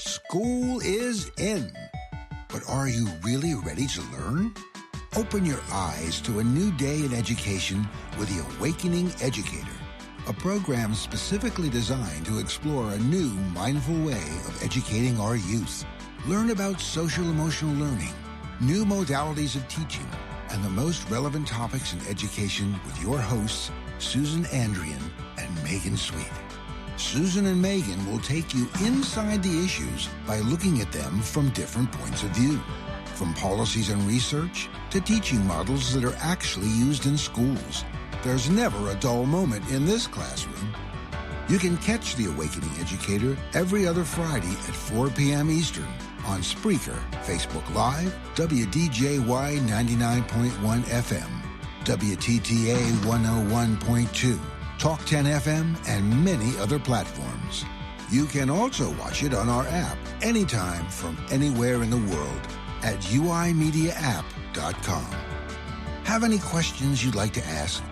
School is in. But are you really ready to learn? Open your eyes to a new day in education with The Awakening Educator, a program specifically designed to explore a new, mindful way of educating our youth. Learn about social-emotional learning, new modalities of teaching, and the most relevant topics in education with your hosts, Susan Andrian and Megan Sweet. Susan and Megan will take you inside the issues by looking at them from different points of view, from policies and research to teaching models that are actually used in schools. There's never a dull moment in this classroom. You can catch The Awakening Educator every other Friday at 4 p.m. Eastern on Spreaker, Facebook Live, WDJY 99.1 FM, WTTA 101.2, Talk 10 FM, and many other platforms. You can also watch it on our app anytime from anywhere in the world at uimediaapp.com. Have any questions you'd like to ask?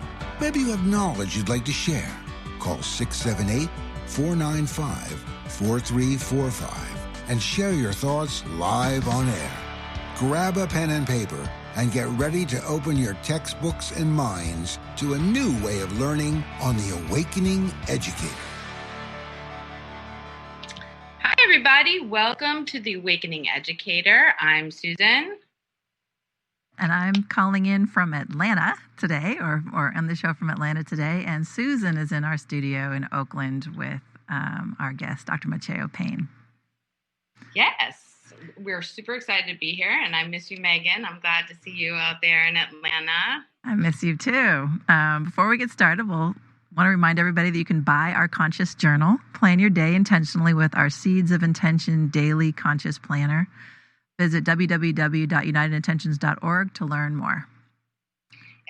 Maybe you have knowledge you'd like to share. Call 678-495-4345 and share your thoughts live on air. Grab a pen and paper and get ready to open your textbooks and minds to a new way of learning on The Awakening Educator. Hi, everybody. Welcome to The Awakening Educator. I'm Susan. And I'm calling in from Atlanta today, or on the show from Atlanta today. And Susan is in our studio in Oakland with our guest, Dr. Macheo Payne. Yes, we're super excited to be here. And I miss you, Megan. I'm glad to see you out there in Atlanta. I miss you too. Before we get started, we'll want to remind everybody that you can buy our Conscious Journal. Plan your day intentionally with our Seeds of Intention Daily Conscious Planner. Visit www.unitedintentions.org to learn more.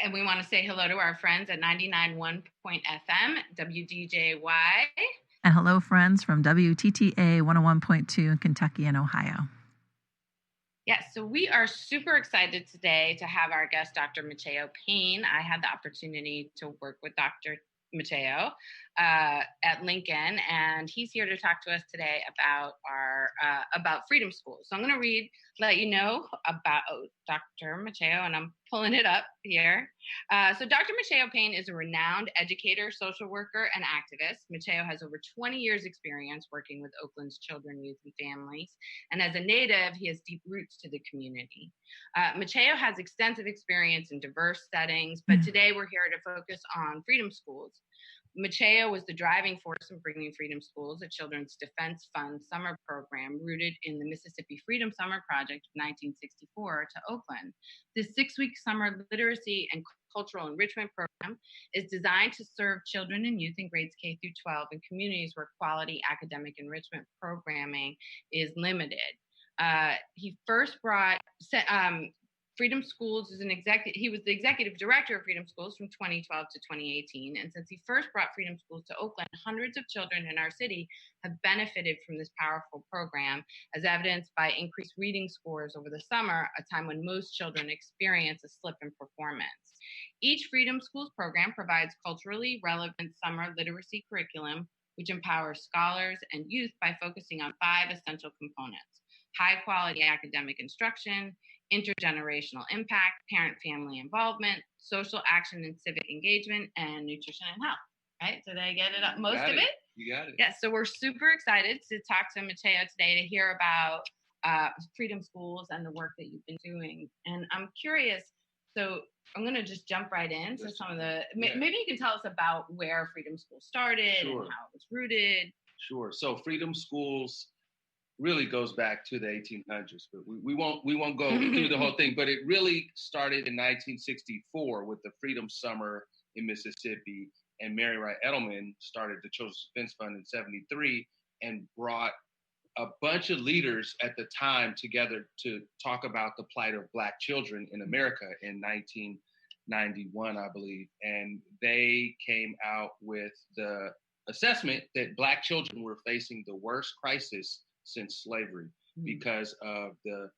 And we want to say hello to our friends at 99.1 FM, WDJY. And hello, friends from WTTA 101.2 in Kentucky and Ohio. Yes, so we are super excited today to have our guest, Dr. Macheo Payne. I had the opportunity to work with Dr. Macheo at Lincoln, and he's here to talk to us today about about Freedom Schools. So I'm going to let you know about Dr. Macheo, and I'm pulling it up here. So Dr. Macheo Payne is a renowned educator, social worker, and activist. Macheo has over 20 years experience working with Oakland's children, youth, and families. And as a native, he has deep roots to the community. Macheo has extensive experience in diverse settings, but today we're here to focus on Freedom Schools. Macheo was the driving force in bringing Freedom Schools, a Children's Defense Fund summer program rooted in the Mississippi Freedom Summer Project of 1964 to Oakland. This 6-week summer literacy and cultural enrichment program is designed to serve children and youth in grades K through 12 in communities where quality academic enrichment programming is limited. He first brought Freedom Schools as he was the executive director of Freedom Schools from 2012 to 2018. And since he first brought Freedom Schools to Oakland, hundreds of children in our city have benefited from this powerful program, as evidenced by increased reading scores over the summer, a time when most children experience a slip in performance. Each Freedom Schools program provides culturally relevant summer literacy curriculum, which empowers scholars and youth by focusing on 5 essential components: high quality academic instruction, intergenerational impact, parent-family involvement, social action and civic engagement, and nutrition and health. Right? So did I get it up? Most of it? You got it. Yeah, so we're super excited to talk to Macheo today to hear about Freedom Schools and the work that you've been doing. And I'm curious, so I'm going to just jump right into some of the, maybe you can tell us about where Freedom Schools started and how it was rooted. Sure. So Freedom Schools really goes back to the 1800s, but we won't go through the whole thing. But it really started in 1964 with the Freedom Summer in Mississippi, and Mary Wright Edelman started the Children's Defense Fund in '73 and brought a bunch of leaders at the time together to talk about the plight of Black children in America in 1991, I believe. And they came out with the assessment that Black children were facing the worst crisis since slavery because of the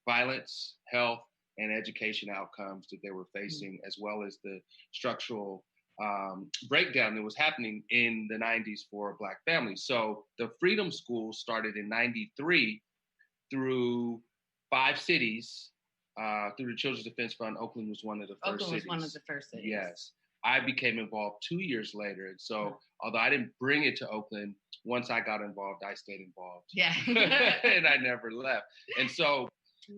violence, health, and education outcomes that they were facing, as well as the structural breakdown that was happening in the 90s for Black families. So the Freedom Schools started in 93 through 5 cities through the Children's Defense Fund. Oakland was one of the first cities. Oakland was one of the first cities. Yes. I became involved 2 years later. And so although I didn't bring it to Oakland, once I got involved, I stayed involved. Yeah. And I never left. And so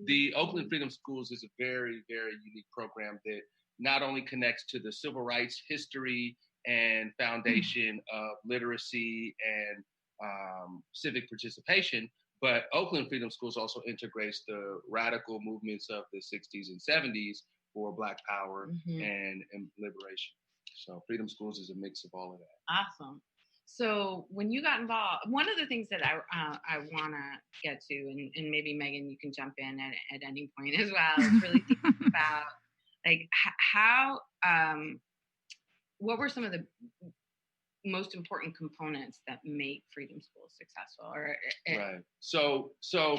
the Oakland Freedom Schools is a very, very unique program that not only connects to the civil rights history and foundation of literacy and civic participation, but Oakland Freedom Schools also integrates the radical movements of the 60s and 70s for Black power and liberation. So Freedom Schools is a mix of all of that. Awesome. So when you got involved, one of the things that I want to get to, and maybe Megan, you can jump in at any point as well, is really thinking about like how, what were some of the most important components that make Freedom Schools successful? Right. So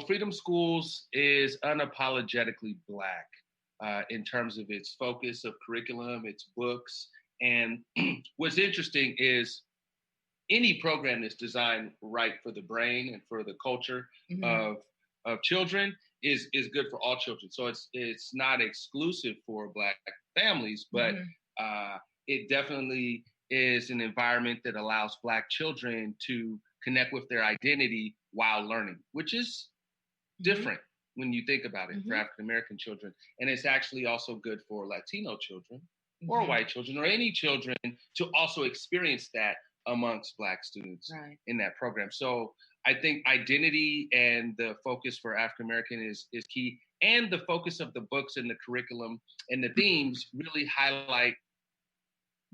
Freedom Schools is unapologetically Black in terms of its focus of curriculum, its books. And what's interesting is any program that's designed right for the brain and for the culture of children is good for all children. So it's not exclusive for Black families, but it definitely is an environment that allows Black children to connect with their identity while learning, which is different when you think about it for African American children. And it's actually also good for Latino children or white children or any children to also experience that amongst Black students in that program. So I think identity and the focus for African American is key. And the focus of the books and the curriculum and the themes really highlight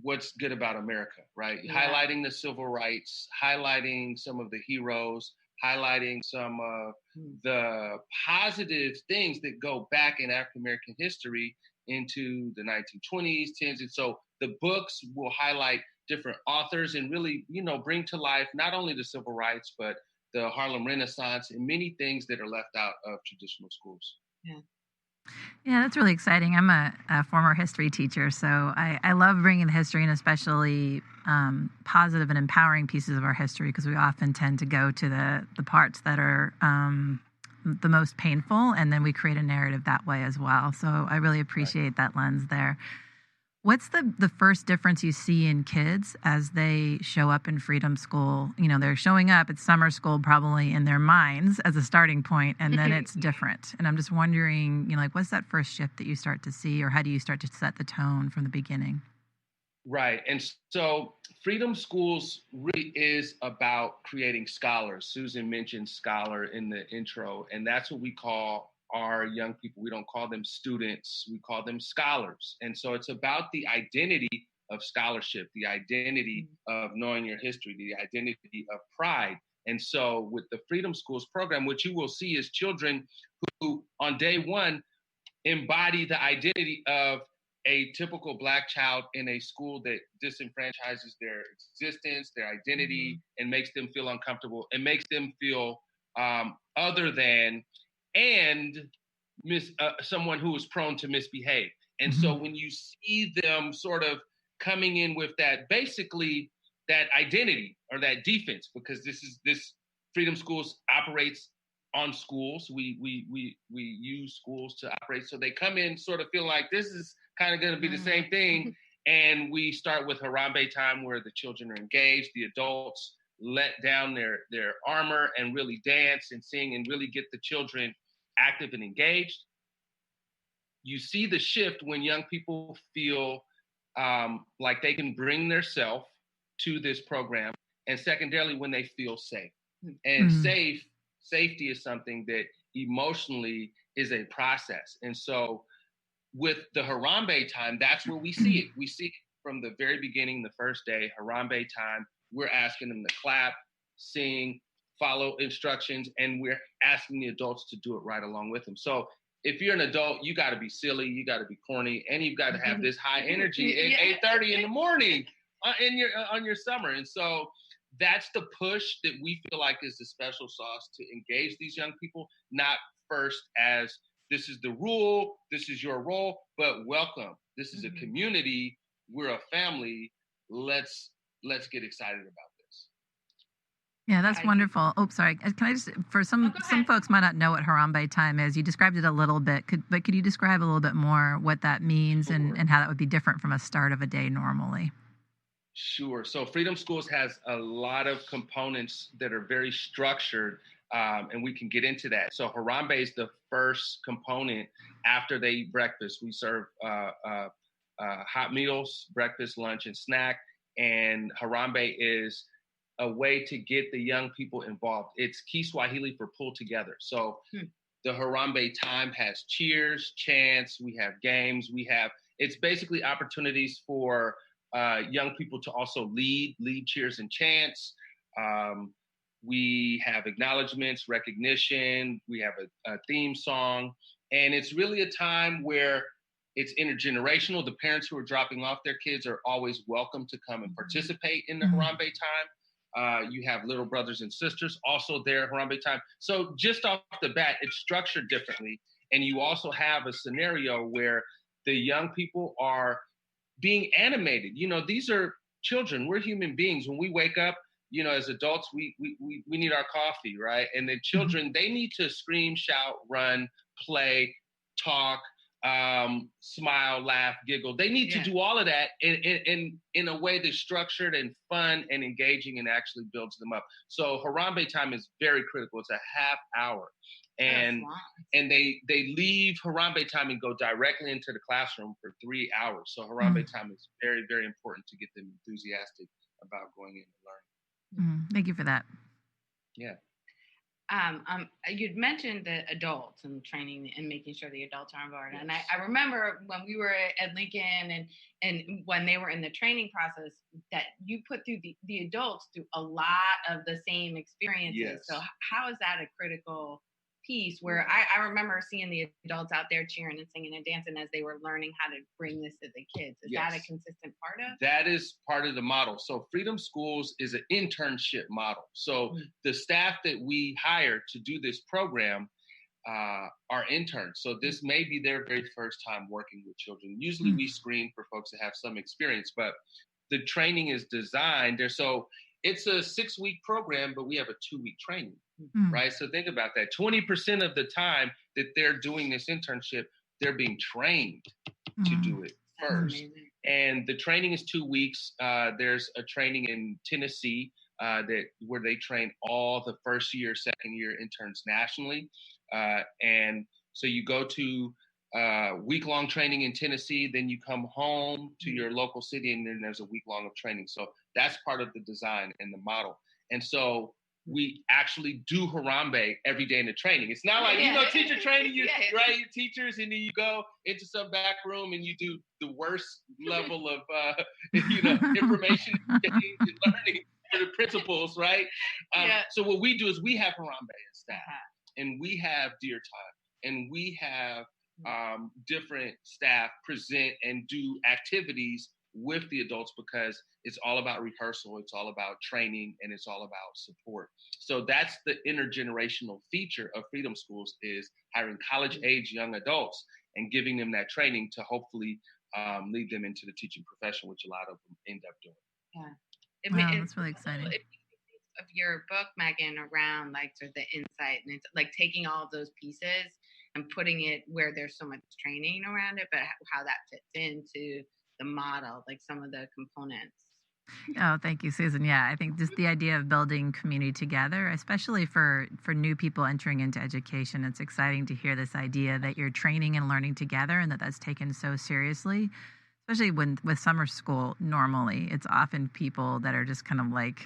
what's good about America, right? Yeah. Highlighting the civil rights, highlighting some of the heroes, highlighting some of the positive things that go back in African American history into the 1920s, 10s. And so the books will highlight different authors and really, bring to life not only the civil rights, but the Harlem Renaissance and many things that are left out of traditional schools. Yeah, that's really exciting. I'm a former history teacher, so I love bringing the history and especially positive and empowering pieces of our history because we often tend to go to the parts that are the most painful, and then we create a narrative that way as well. So I really appreciate that lens there. What's the first difference you see in kids as they show up in Freedom School? They're showing up at summer school probably in their minds as a starting point, and then it's different. And I'm just wondering, what's that first shift that you start to see, or how do you start to set the tone from the beginning? Right. And so Freedom Schools really is about creating scholars. Susan mentioned scholar in the intro, and that's what we call our young people. We don't call them students, we call them scholars. And so it's about the identity of scholarship, the identity of knowing your history, the identity of pride. And so with the Freedom Schools program, what you will see is children who on day one embody the identity of a typical Black child in a school that disenfranchises their existence, their identity, and makes them feel uncomfortable and makes them feel other than and someone who is prone to misbehave. And so when you see them sort of coming in with that, basically that identity or that defense, because this Freedom Schools operates on schools. We use schools to operate. So they come in sort of feel like this is kind of going to be the same thing. And we start with Harambe time where the children are engaged, the adults let down their armor and really dance and sing and really get the children active and engaged. You see the shift when young people feel like they can bring their self to this program, and secondarily when they feel safe. And safety is something that emotionally is a process. And so with the Harambe time, that's where we see it. We see it from the very beginning, the first day, Harambe time. We're asking them to clap, sing, follow instructions, and we're asking the adults to do it right along with them. So if you're an adult, you got to be silly, you got to be corny, and you've got to have this high energy at 8:30 in the morning on your summer. And so that's the push that we feel like is the special sauce to engage these young people, not first as this is the rule, this is your role, but welcome. This is a community. we're a family. Let's get excited about this. Yeah, that's wonderful. Oh, sorry. Can I just, for some folks might not know what Harambe time is. You described it a little bit, but could you describe a little bit more what that means and how that would be different from a start of a day normally? Sure. So Freedom Schools has a lot of components that are very structured, and we can get into that. So Harambe is the first component after they eat breakfast. We serve hot meals, breakfast, lunch, and snack. And Harambe is a way to get the young people involved. It's Kiswahili for pull together. So the Harambe time has cheers, chants, we have games, it's basically opportunities for young people to also lead cheers and chants. We have acknowledgments, recognition, we have a theme song, and it's really a time where it's intergenerational. The parents who are dropping off their kids are always welcome to come and participate in the Harambe time. You have little brothers and sisters also there at Harambe time. So just off the bat, it's structured differently. And you also have a scenario where the young people are being animated. These are children. We're human beings. When we wake up, as adults, we need our coffee, right? And the children, they need to scream, shout, run, play, talk, smile, laugh, giggle. They need to do all of that in a way that's structured and fun and engaging and actually builds them up. So Harambe time is very critical. It's a half hour. And they leave Harambe time and go directly into the classroom for 3 hours. So Harambe time is very, very important to get them enthusiastic about going in and learning. Thank you for that. Yeah. You'd mentioned the adults and training and making sure the adults are on board. Yes. And I remember when we were at Lincoln and when they were in the training process that you put through the adults through a lot of the same experiences. Yes. So how is that a critical piece where I remember seeing the adults out there cheering and singing and dancing as they were learning how to bring this to the kids. Is that a consistent part of? That is part of the model. So Freedom Schools is an internship model. So the staff that we hire to do this program are interns. So this may be their very first time working with children. Usually we screen for folks that have some experience, but the training is designed there. So it's a 6-week program, but we have a 2-week training. Right. So think about that. 20% of the time that they're doing this internship, they're being trained to do it first. And the training is 2 weeks. There's a training in Tennessee where they train all the first year, second year interns nationally. And so you go to week-long training in Tennessee, then you come home to your local city, and then there's a week-long of training. So that's part of the design and the model. And so we actually do Harambe every day in the training. It's not like, teacher training, your teachers, and then you go into some back room and you do the worst level of, information exchange and learning for the principals, right? So what we do is we have Harambe as staff, and we have Dear Time, and we have different staff present and do activities with the adults because it's all about rehearsal, it's all about training, and it's all about support. So that's the intergenerational feature of Freedom Schools, is hiring college-age young adults and giving them that training to hopefully lead them into the teaching profession, which a lot of them end up doing. Yeah, that's really exciting. Of your book, Megan, around like sort of the insight, and it's like taking all of those pieces and putting it where there's so much training around it, but how that fits into the model, like some of the components. Oh, thank you, Susan. Yeah, I think just the idea of building community together, especially for new people entering into education, it's exciting to hear this idea that you're training and learning together and that's taken so seriously, especially with summer school. Normally, it's often people that are just kind of like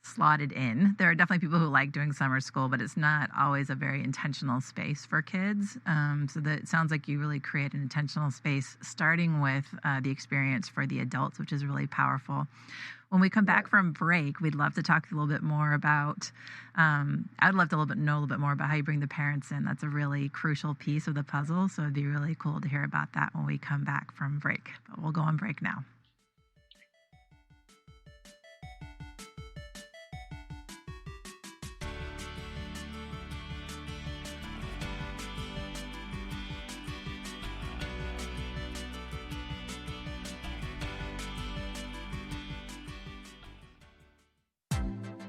slotted in. There are definitely people who like doing summer school, but it's not always a very intentional space for kids. So that it sounds like you really create an intentional space, starting with the experience for the adults, which is really powerful. When we come back from break, we'd love to talk a little bit more about, I'd love to know a little bit more about how you bring the parents in. That's a really crucial piece of the puzzle. So it'd be really cool to hear about that when we come back from break. But we'll go on break now.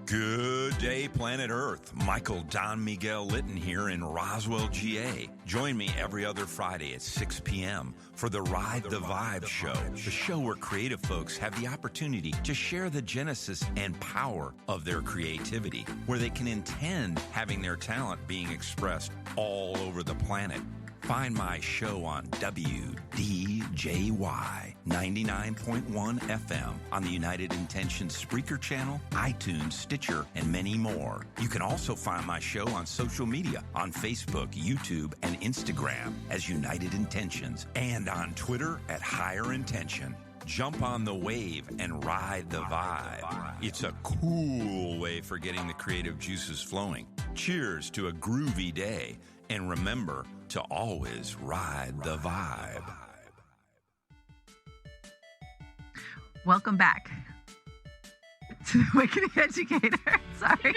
Good day, planet Earth. Michael Don Miguel Litton here in Roswell, GA. Join me every other Friday at 6 p.m. for the Ride the Vibe Show, the show where creative folks have the opportunity to share the genesis and power of their creativity, where they can intend having their talent being expressed all over the planet. Find my show on WDJY 99.1 FM on the United Intentions Spreaker channel, iTunes, Stitcher, and many more. You can also find my show on social media on Facebook, YouTube, and Instagram as United Intentions, and on Twitter at Higher Intention. Jump on the wave and ride the vibe. It's a cool way for getting the creative juices flowing. Cheers to a groovy day. And remember to always ride the vibe. Welcome back to the Awakening Educator. Sorry.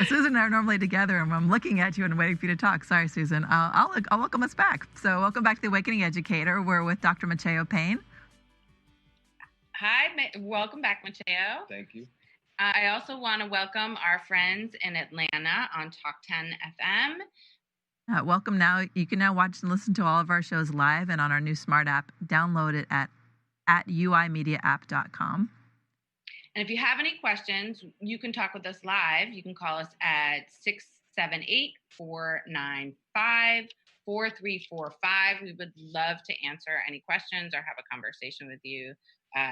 Susan and I are normally together, and I'm looking at you and waiting for you to talk. Sorry, Susan. I'll welcome us back. So welcome back to the Awakening Educator. We're with Dr. Macheo Payne. Hi, welcome back, Macheo. Thank you. I also want to welcome our friends in Atlanta on Talk 10 FM. Welcome now. You can now watch and listen to all of our shows live and on our new smart app. Download it at uimediaapp.com. And if you have any questions, you can talk with us live. You can call us at 678-495-4345. We would love to answer any questions or have a conversation with you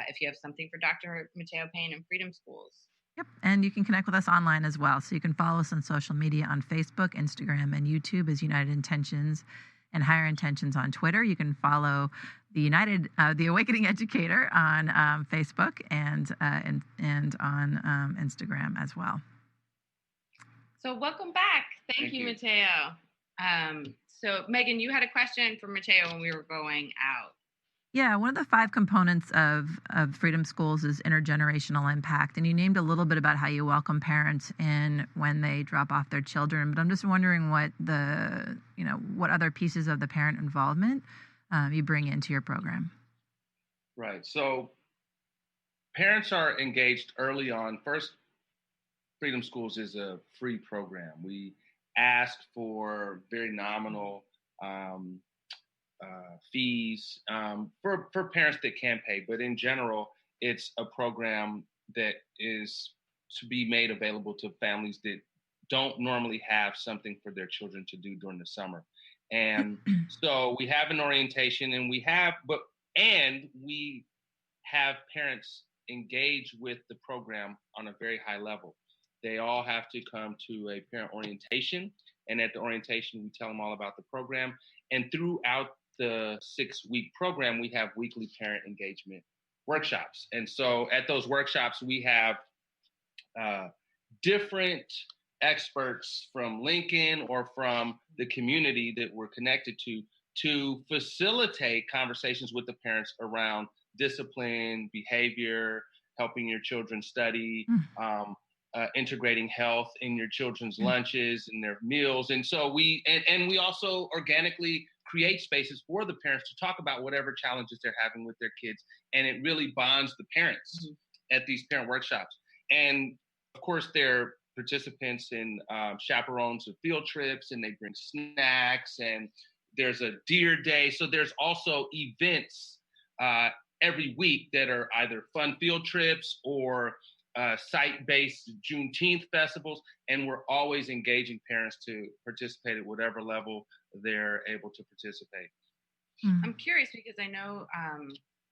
if you have something for Dr. Macheo Payne and Freedom Schools. Yep. And you can connect with us online as well. So you can follow us on social media on Facebook, Instagram, and YouTube as United Intentions, and Higher Intentions on Twitter. You can follow the Awakening Educator on Facebook and on Instagram as well. So welcome back. Thank you, Macheo. So Megan, you had a question for Macheo when we were going out. Yeah, one of the 5 components of Freedom Schools is intergenerational impact. And you named a little bit about how you welcome parents in when they drop off their children. But I'm just wondering what other pieces of the parent involvement you bring into your program. Right. So parents are engaged early on. First, Freedom Schools is a free program. We ask for very nominal fees for parents that can pay, but in general, it's a program that is to be made available to families that don't normally have something for their children to do during the summer. And so we have an orientation, and we have parents engage with the program on a very high level. They all have to come to a parent orientation, and at the orientation, we tell them all about the program. And throughout the 6-week program, we have weekly parent engagement workshops. And so at those workshops, we have different experts from Lincoln or from the community that we're connected to facilitate conversations with the parents around discipline, behavior, helping your children study, integrating health in your children's lunches and their meals. And so we also organically create spaces for the parents to talk about whatever challenges they're having with their kids. And it really bonds the parents at these parent workshops. And of course, they're participants in chaperones of field trips, and they bring snacks, and there's a deer day. So there's also events every week that are either fun field trips or site-based Juneteenth festivals, and we're always engaging parents to participate at whatever level they're able to participate. I'm curious because I know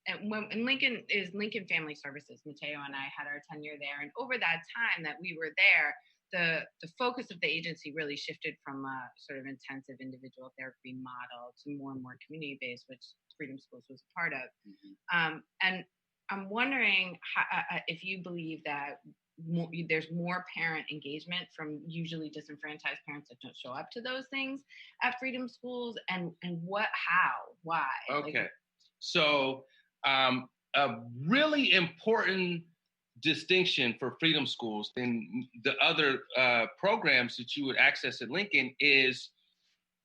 in Lincoln is Lincoln Family Services. Macheo and I had our tenure there, and over that time that we were there, the focus of the agency really shifted from a sort of intensive individual therapy model to more and more community-based, which Freedom Schools was a part of. And I'm wondering if you believe that there's more parent engagement from usually disenfranchised parents that don't show up to those things at Freedom Schools, and why? Okay. So a really important distinction for Freedom Schools than the other programs that you would access at Lincoln is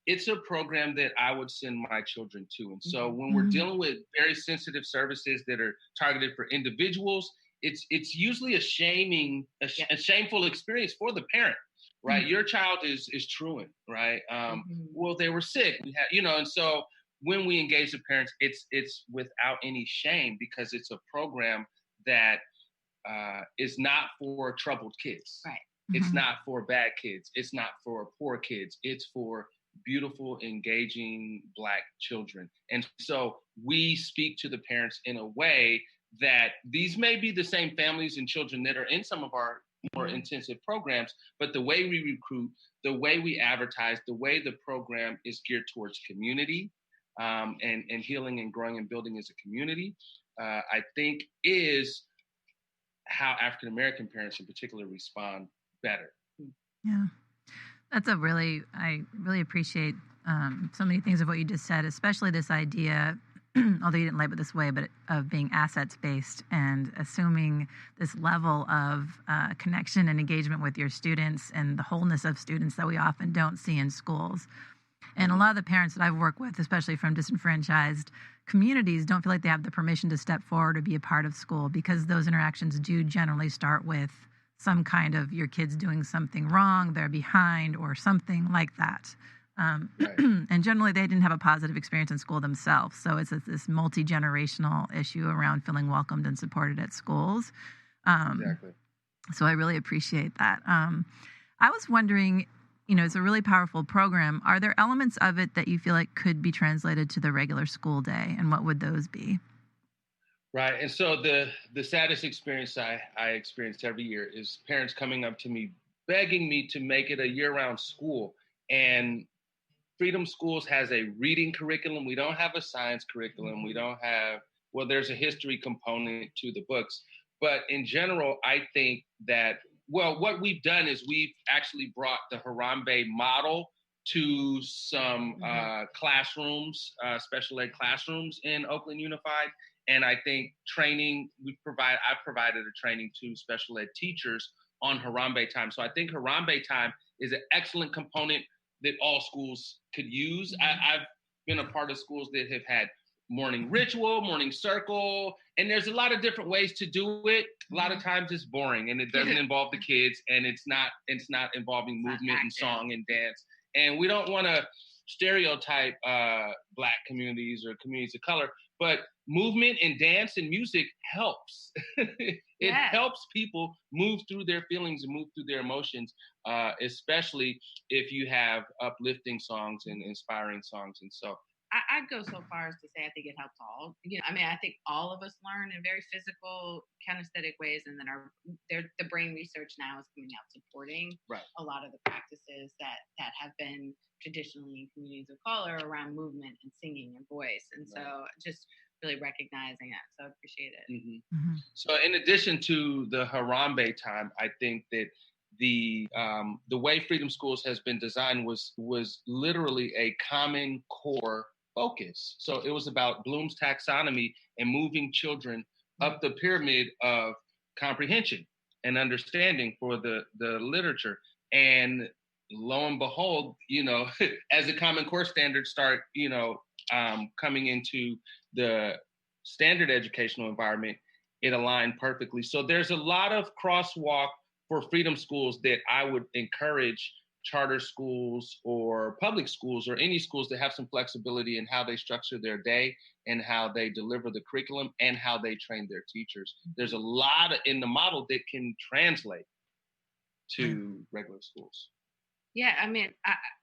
it's a program that I would send my children to. And so when we're dealing with very sensitive services that are targeted for individuals, it's usually a shameful experience for the parent, right? Mm-hmm. Your child is truant, right? Well, they were sick, we had, and so when we engage the parents, it's without any shame, because it's a program that is not for troubled kids. Right. It's not for bad kids. It's not for poor kids. It's for beautiful, engaging Black children. And so we speak to the parents in a way that these may be the same families and children that are in some of our more intensive programs, but the way we recruit, the way we advertise, the way the program is geared towards community, and healing and growing and building as a community, I think is how African American parents in particular respond better. Yeah, that's I really appreciate so many things of what you just said, especially this idea, although you didn't label it this way, but of being assets based and assuming this level of connection and engagement with your students and the wholeness of students that we often don't see in schools. And a lot of the parents that I've worked with, especially from disenfranchised communities, don't feel like they have the permission to step forward or be a part of school, because those interactions do generally start with some kind of your kid's doing something wrong, they're behind, or something like that. Right. And generally, they didn't have a positive experience in school themselves. So it's this multi-generational issue around feeling welcomed and supported at schools. Exactly. So I really appreciate that. I was wondering, it's a really powerful program. Are there elements of it that you feel like could be translated to the regular school day, and what would those be? Right. And so the saddest experience I experience every year is parents coming up to me, begging me to make it a year-round school. And Freedom Schools has a reading curriculum. We don't have a science curriculum. We don't have, there's a history component to the books. But in general, I think that, what we've done is we've actually brought the Harambe model to some classrooms, special ed classrooms in Oakland Unified. And I think I've provided a training to special ed teachers on Harambe time. So I think Harambe time is an excellent component that all schools could use. I've been a part of schools that have had morning ritual, morning circle, and there's a lot of different ways to do it. A lot of times it's boring and it doesn't involve the kids, and it's not involving movement and song and dance. And we don't want to stereotype Black communities or communities of color, but movement and dance and music helps. It helps people move through their feelings and move through their emotions, especially if you have uplifting songs and inspiring songs. And so I'd go so far as to say I think it helps all. I think all of us learn in very physical, kinesthetic ways, and then the brain research now is coming out supporting a lot of the practices that have been traditionally in communities of color around movement and singing and voice. And so just really recognizing that. So I appreciate it. So in addition to the Harambe time, I think that the way Freedom Schools has been designed was literally a Common Core focus. So it was about Bloom's taxonomy and moving children up the pyramid of comprehension and understanding for the literature. And lo and behold, as the Common Core standards start, coming into the standard educational environment, it aligned perfectly. So there's a lot of crosswalk for Freedom Schools that I would encourage charter schools or public schools or any schools that have some flexibility in how they structure their day and how they deliver the curriculum and how they train their teachers. There's a lot in the model that can translate to regular schools. Yeah,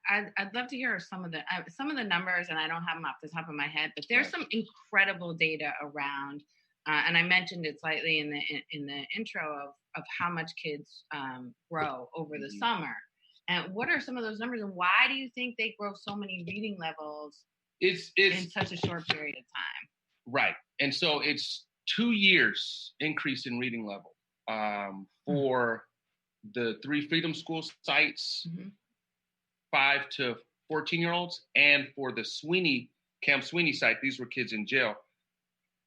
I'd love to hear some of the numbers, and I don't have them off the top of my head, but there's some incredible data around, and I mentioned it slightly in the intro of how much kids grow over the summer. And what are some of those numbers, and why do you think they grow so many reading levels in such a short period of time? Right, and so it's 2 years increase in reading level for the 3 Freedom School sites. 5 to 14-year-olds, and for the Camp Sweeney site, these were kids in jail,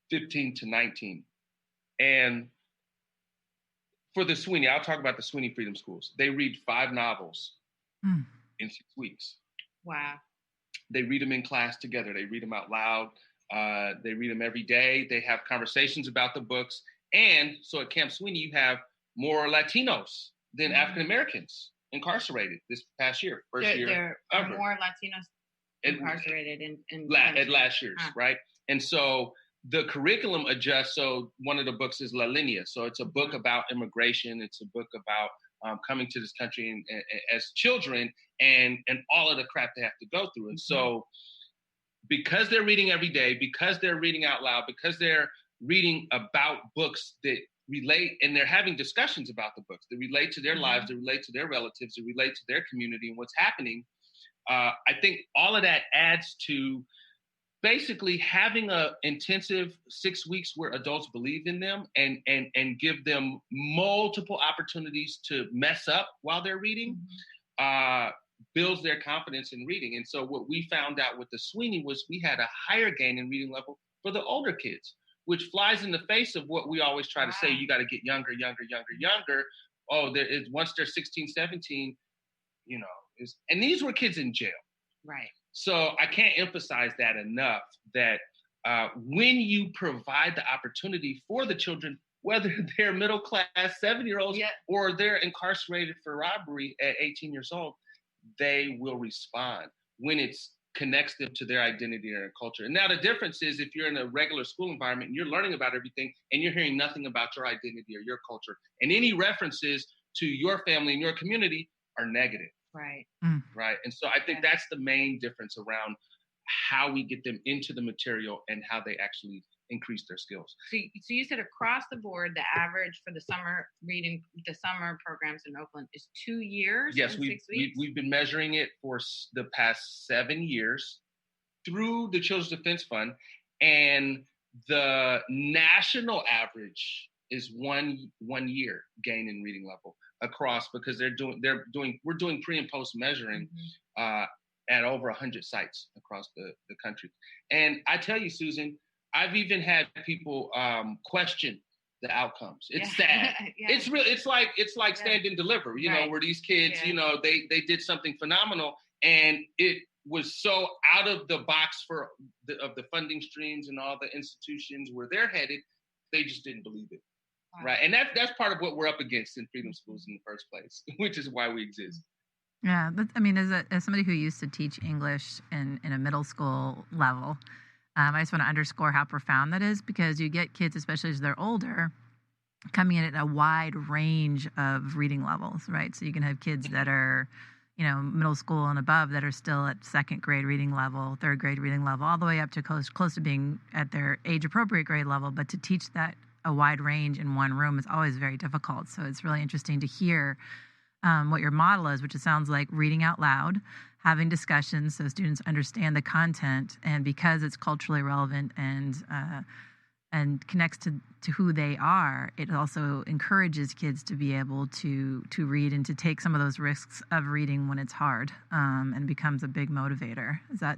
15 to 19. And for the Sweeney, I'll talk about the Sweeney Freedom Schools. They read 5 novels in 6 weeks. Wow. They read them in class together. They read them out loud. They read them every day. They have conversations about the books. And so at Camp Sweeney, you have more Latinos than African Americans incarcerated this past year. There are more Latinos incarcerated at last year's, right? And so the curriculum adjusts. So one of the books is La Linea. So it's a book about immigration. It's a book about coming to this country and as children and all of the crap they have to go through. And so because they're reading every day, because they're reading out loud, because they're reading about books that relate, and they're having discussions about the books that relate to their lives, that relate to their relatives, that relate to their community and what's happening. I think all of that adds to basically having a intensive 6 weeks where adults believe in them and give them multiple opportunities to mess up while they're reading, builds their confidence in reading. And so what we found out with the Sweeney was we had a higher gain in reading level for the older kids, which flies in the face of what we always try to say, you got to get younger. Oh, once they're 16, 17, and these were kids in jail. Right. So I can't emphasize that enough, that when you provide the opportunity for the children, whether they're middle-class 7-year-olds or they're incarcerated for robbery at 18 years old, they will respond when it connects them to their identity and their culture. And now the difference is if you're in a regular school environment and you're learning about everything and you're hearing nothing about your identity or your culture, and any references to your family and your community are negative. Right. Right. And so I think that's the main difference around how we get them into the material and how they actually increase their skills. So you said across the board, the average for the summer programs in Oakland is 2 years. Yes, 6 weeks? we've been measuring it for the past 7 years through the Children's Defense Fund, and the national average is one year gain in reading level across, because we're doing pre and post measuring at over 100 sites across the country. And I tell you, Susan, I've even had people question the outcomes. It's sad. It's real. It's like Stand and Deliver, where these kids, they did something phenomenal, and it was so out of the box of the funding streams and all the institutions where they're headed, they just didn't believe it. Wow. Right. And that's part of what we're up against in Freedom Schools in the first place, which is why we exist. Yeah. As somebody who used to teach English in a middle school level, I just want to underscore how profound that is, because you get kids, especially as they're older, coming in at a wide range of reading levels, right? So you can have kids that are, middle school and above that are still at second grade reading level, third grade reading level, all the way up to close to being at their age appropriate grade level. But to teach that a wide range in one room is always very difficult. So it's really interesting to hear what your model is, which it sounds like reading out loud, having discussions so students understand the content, and because it's culturally relevant and connects to who they are, it also encourages kids to be able to read and to take some of those risks of reading when it's hard, and becomes a big motivator. Is that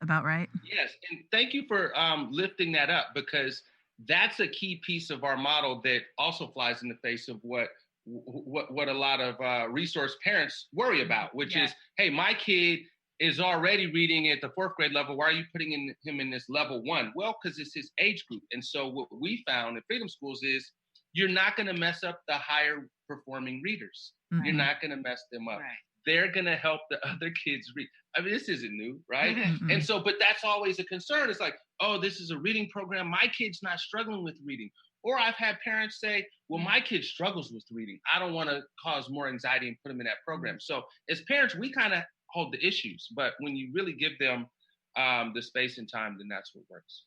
about right? Yes, and thank you for lifting that up, because that's a key piece of our model that also flies in the face of what a lot of resource parents worry about, which is, hey, my kid is already reading at the 4th grade level. Why are you putting him in this level 1? Well, because it's his age group. And so what we found at Freedom Schools is you're not going to mess up the higher performing readers. Mm-hmm. You're not going to mess them up. Right. They're going to help the other kids read. I mean, this isn't new, right? Mm-hmm. And so, but that's always a concern. It's like, oh, this is a reading program. My kid's not struggling with reading. Or I've had parents say, well, my kid struggles with reading. I don't want to cause more anxiety and put them in that program. So as parents, we kind of hold the issues. But when you really give them the space and time, then that's what works.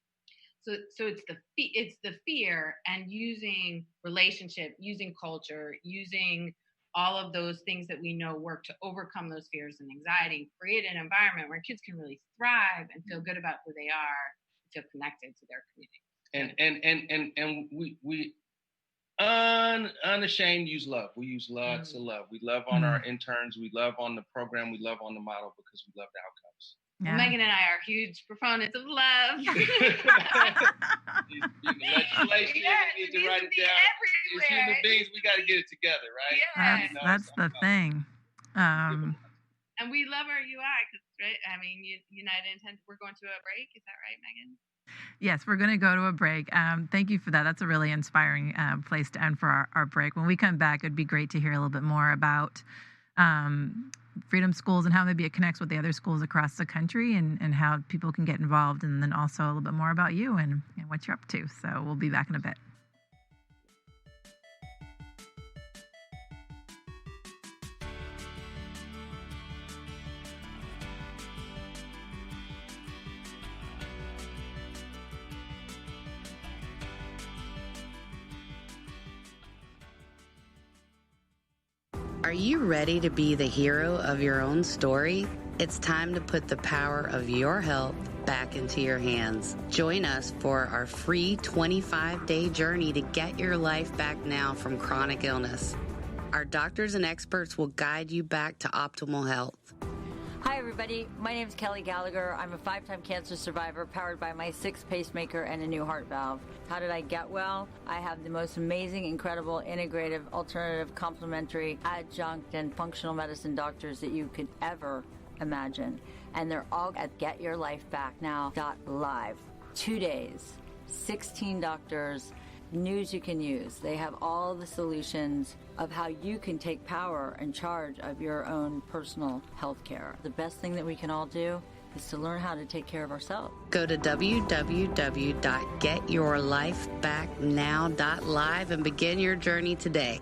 So it's the fear, and using relationship, using culture, using all of those things that we know work to overcome those fears and anxiety, create an environment where kids can really thrive and feel good about who they are, feel connected to their community. And we unashamed use love. We use lots of love. We love on our interns. We love on the program. We love on the model because we love the outcomes. Yeah. Well, Megan and I are huge proponents of love. Legislation, you need to write it down. As human beings, we got to get it together, right? Yeah. That's the thing. And we love our UI because, right? I mean, United Intent. We're going to a break. Is that right, Megan? Yes, we're going to go to a break. Thank you for that. That's a really inspiring place to end for our break. When we come back, it'd be great to hear a little bit more about Freedom Schools and how maybe it connects with the other schools across the country and how people can get involved, and then also a little bit more about you and what you're up to. So we'll be back in a bit. Are you ready to be the hero of your own story? It's time to put the power of your health back into your hands. Join us for our free 25-day journey to get your life back now from chronic illness. Our doctors and experts will guide you back to optimal health. Hi, everybody. My name is Kelly Gallagher. I'm a 5-time cancer survivor powered by my 6th pacemaker and a new heart valve. How did I get well? I have the most amazing, incredible, integrative, alternative, complementary, adjunct, and functional medicine doctors that you could ever imagine. And they're all at getyourlifebacknow.live. 2 days, 16 doctors, news you can use. They have all the solutions of how you can take power and charge of your own personal health care. The best thing that we can all do is to learn how to take care of ourselves. Go to www.getyourlifebacknow.live and begin your journey today.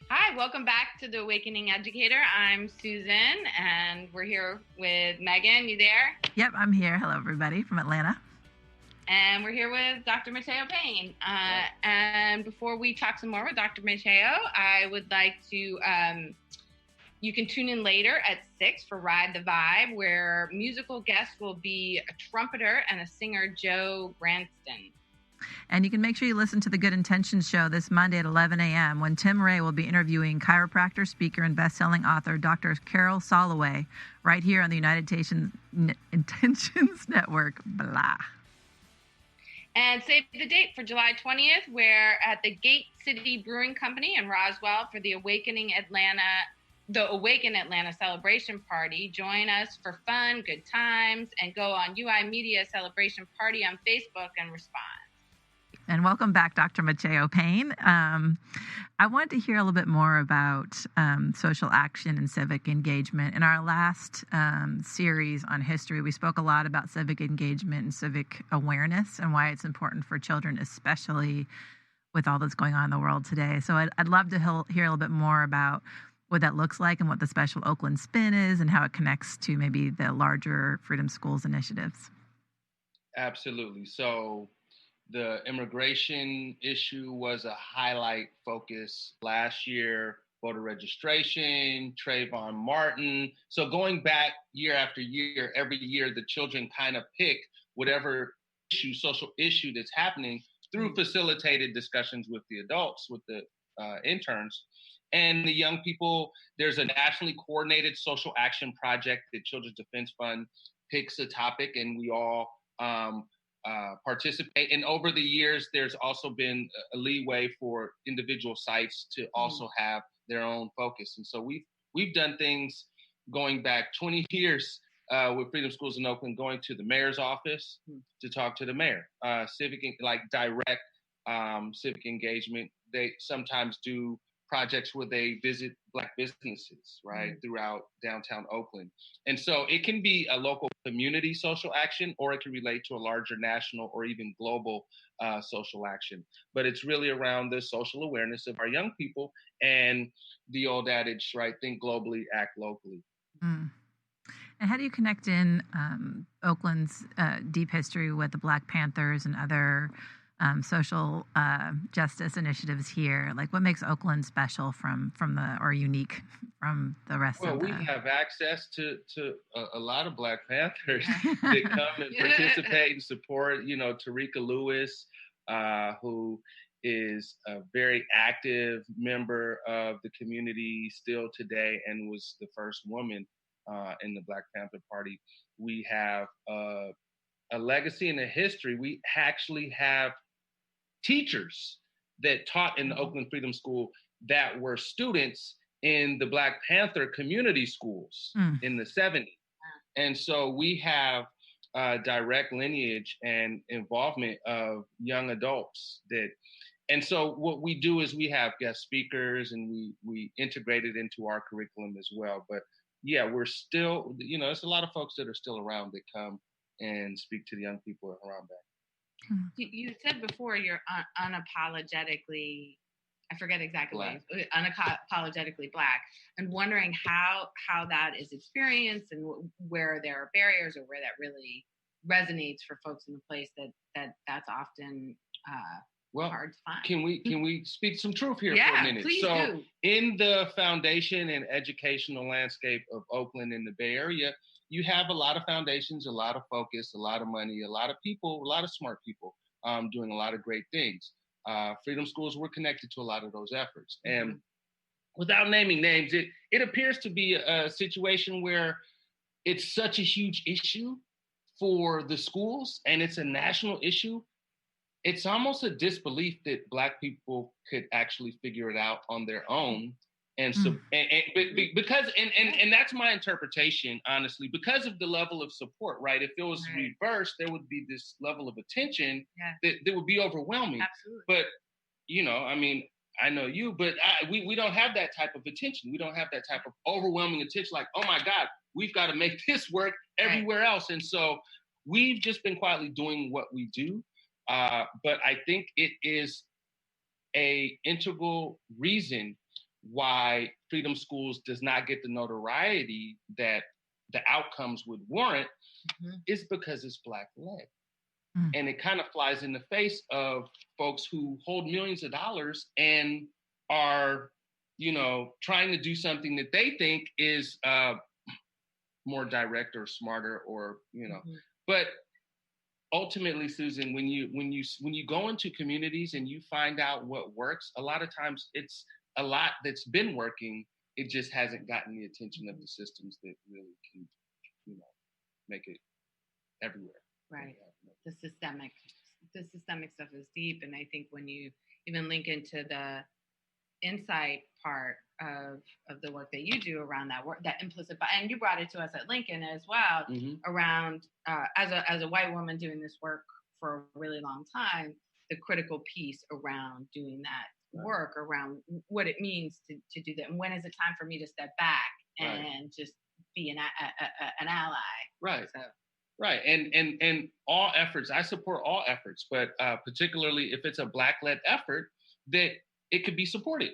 Hi, welcome back to The Awakening Educator. I'm Susan, and we're here with Megan. You there? Yep, I'm here. Hello, everybody from Atlanta. And we're here with Dr. Macheo Payne. And before we talk some more with Dr. Macheo, I would like to, you can tune in later at 6 for Ride the Vibe, where musical guests will be a trumpeter and a singer, Joe Branston. And you can make sure you listen to the Good Intentions Show this Monday at 11 a.m. when Tim Ray will be interviewing chiropractor, speaker, and best-selling author Dr. Carol Soloway right here on the United Intentions Network. Blah. And save the date for July 20th. We're at the Gate City Brewing Company in Roswell for the Awaken Atlanta celebration party. Join us for fun, good times, and go on UI Media Celebration Party on Facebook and respond. And welcome back, Dr. Macheo Payne. I wanted to hear a little bit more about social action and civic engagement. In our last series on history, we spoke a lot about civic engagement and civic awareness and why it's important for children, especially with all that's going on in the world today. So I'd love to hear a little bit more about what that looks like and what the Special Oakland Spin is and how it connects to maybe the larger Freedom Schools initiatives. Absolutely. So the immigration issue was a highlight focus last year. Voter registration, Trayvon Martin. So going back year after year, every year the children kind of pick whatever social issue that's happening through facilitated discussions with the adults, with the interns. And the young people, there's a nationally coordinated social action project that Children's Defense Fund picks a topic, and we all participate. And over the years, there's also been a leeway for individual sites to also have their own focus. And so we've done things going back 20 years with Freedom Schools in Oakland, going to the mayor's office to talk to the mayor, direct civic engagement. They sometimes do projects where they visit Black businesses, right, throughout downtown Oakland. And so it can be a local community social action, or it can relate to a larger national or even global social action. But it's really around the social awareness of our young people and the old adage, right, think globally, act locally. Mm. And how do you connect in Oakland's deep history with the Black Panthers and other social justice initiatives here? Like, what makes Oakland special or unique from the rest of the... Well, we have access to a lot of Black Panthers that come and participate and support. You know, Tarika Lewis, who is a very active member of the community still today and was the first woman in the Black Panther Party. We have a legacy and a history. We actually have teachers that taught in the Oakland Freedom School that were students in the Black Panther community schools in the 70s. And so we have direct lineage and involvement of young adults and so what we do is we have guest speakers and we integrate it into our curriculum as well. But yeah, we're still, it's a lot of folks that are still around that come and speak to the young people around that. You said before you're unapologetically, I forget exactly Black. Unapologetically Black, and wondering how that is experienced and where there are barriers or where that really resonates for folks in the place that's often hard to find. Can we speak some truth here yeah, for a minute? Please so do. In the foundation and educational landscape of Oakland and the Bay Area, you have a lot of foundations, a lot of focus, a lot of money, a lot of people, a lot of smart people doing a lot of great things. Freedom Schools were connected to a lot of those efforts. And without naming names, it appears to be a situation where it's such a huge issue for the schools and it's a national issue. It's almost a disbelief that Black people could actually figure it out on their own. And so, because that's my interpretation, honestly, because of the level of support, right? If it was reversed, there would be this level of attention that would be overwhelming. Absolutely. But, I know you, but we don't have that type of attention. We don't have that type of overwhelming attention. Like, oh my God, we've got to make this work everywhere else. And so we've just been quietly doing what we do. But I think it is a integral reason why Freedom Schools does not get the notoriety that the outcomes would warrant is because it's Black led. And it kind of flies in the face of folks who hold millions of dollars and are, trying to do something that they think is more direct or smarter or, but ultimately, Susan, when you go into communities and you find out what works, a lot of times it's a lot that's been working. It just hasn't gotten the attention of the systems that really can, make it everywhere. Right. The systemic stuff is deep, and I think when you even link into the insight part of the work that you do around that work, that implicit bias, and you brought it to us at Lincoln as well, around as a white woman doing this work for a really long time, the critical piece around doing that work, around what it means to do that, and when is it time for me to step back and just be an ally, right? So. Right, and all efforts, I support all efforts, but particularly if it's a Black-led effort, that it could be supported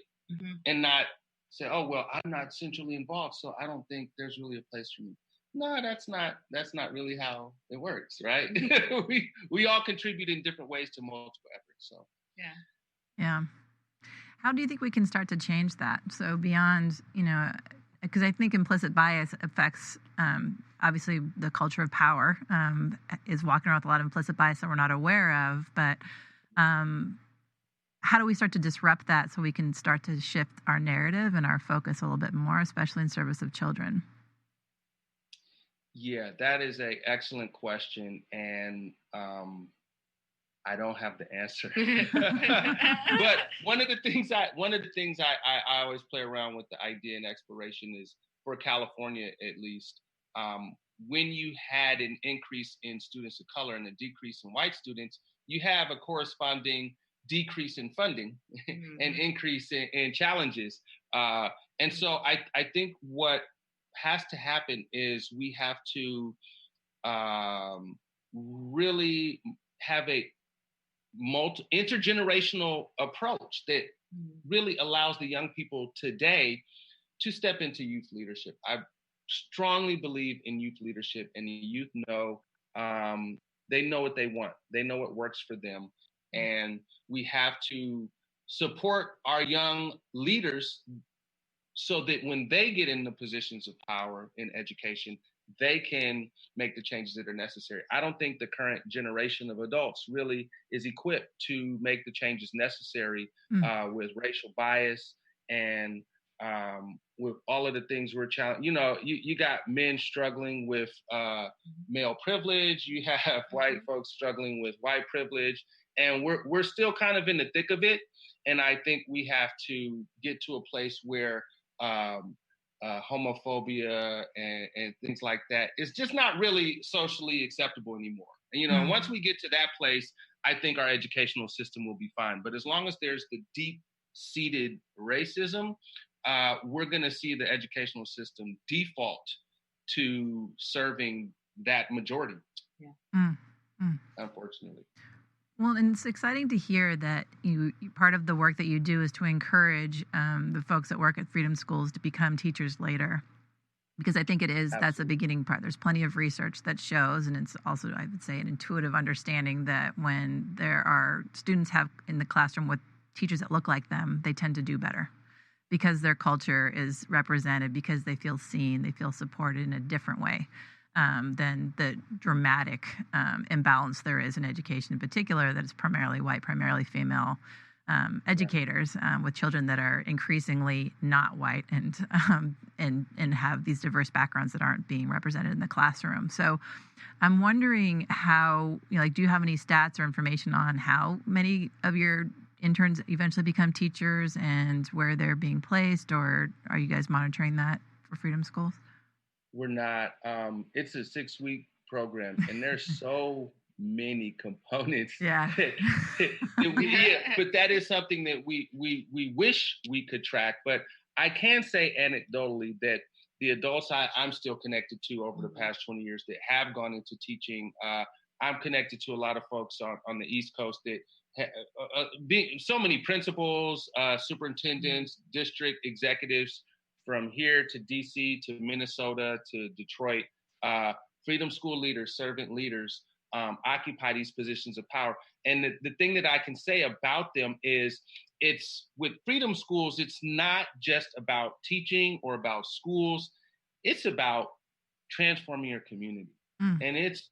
and not say, oh, well, I'm not centrally involved, so I don't think there's really a place for me. No, that's not really how it works, right? we all contribute in different ways to multiple efforts, so. Yeah. How do you think we can start to change that? So beyond, because I think implicit bias affects, obviously, the culture of power is walking around with a lot of implicit bias that we're not aware of. But how do we start to disrupt that so we can start to shift our narrative and our focus a little bit more, especially in service of children? Yeah, that is an excellent question. And I don't have the answer. But one of the things I always play around with the idea and exploration is, for California at least, when you had an increase in students of color and a decrease in white students, you have a corresponding decrease in funding and increase in challenges. And so I think what has to happen is we have to really have a intergenerational approach that really allows the young people today to step into youth leadership. I strongly believe in youth leadership, and the youth know, they know what they want. They know what works for them. And we have to support our young leaders so that when they get in the positions of power in education, they can make the changes that are necessary. I don't think the current generation of adults really is equipped to make the changes necessary with racial bias and with all of the things we're challenging. You got men struggling with male privilege. You have white folks struggling with white privilege. And we're still kind of in the thick of it. And I think we have to get to a place where homophobia and things like that. It's just not really socially acceptable anymore. And, once we get to that place, I think our educational system will be fine. But as long as there's the deep-seated racism, we're going to see the educational system default to serving that majority, unfortunately. Well, and it's exciting to hear that part of the work that you do is to encourage the folks that work at Freedom Schools to become teachers later. Because I think that's the beginning part. There's plenty of research that shows, and it's also, I would say, an intuitive understanding that when there are students have in the classroom with teachers that look like them, they tend to do better because their culture is represented, because they feel seen, they feel supported in a different way than the dramatic imbalance there is in education in particular, that is primarily white, primarily female educators with children that are increasingly not white and have these diverse backgrounds that aren't being represented in the classroom. So I'm wondering how, do you have any stats or information on how many of your interns eventually become teachers and where they're being placed, or are you guys monitoring that for Freedom Schools? We're not. It's a 6-week program, and there's so many components. Yeah. But that is something that we wish we could track. But I can say anecdotally that the adults I'm still connected to over the past 20 years that have gone into teaching, I'm connected to a lot of folks on the East Coast that so many principals, superintendents, district executives from here to DC to Minnesota to Detroit, Freedom School leaders, servant leaders, occupy these positions of power. And the thing that I can say about them is it's with Freedom Schools, it's not just about teaching or about schools. It's about transforming your community. And it's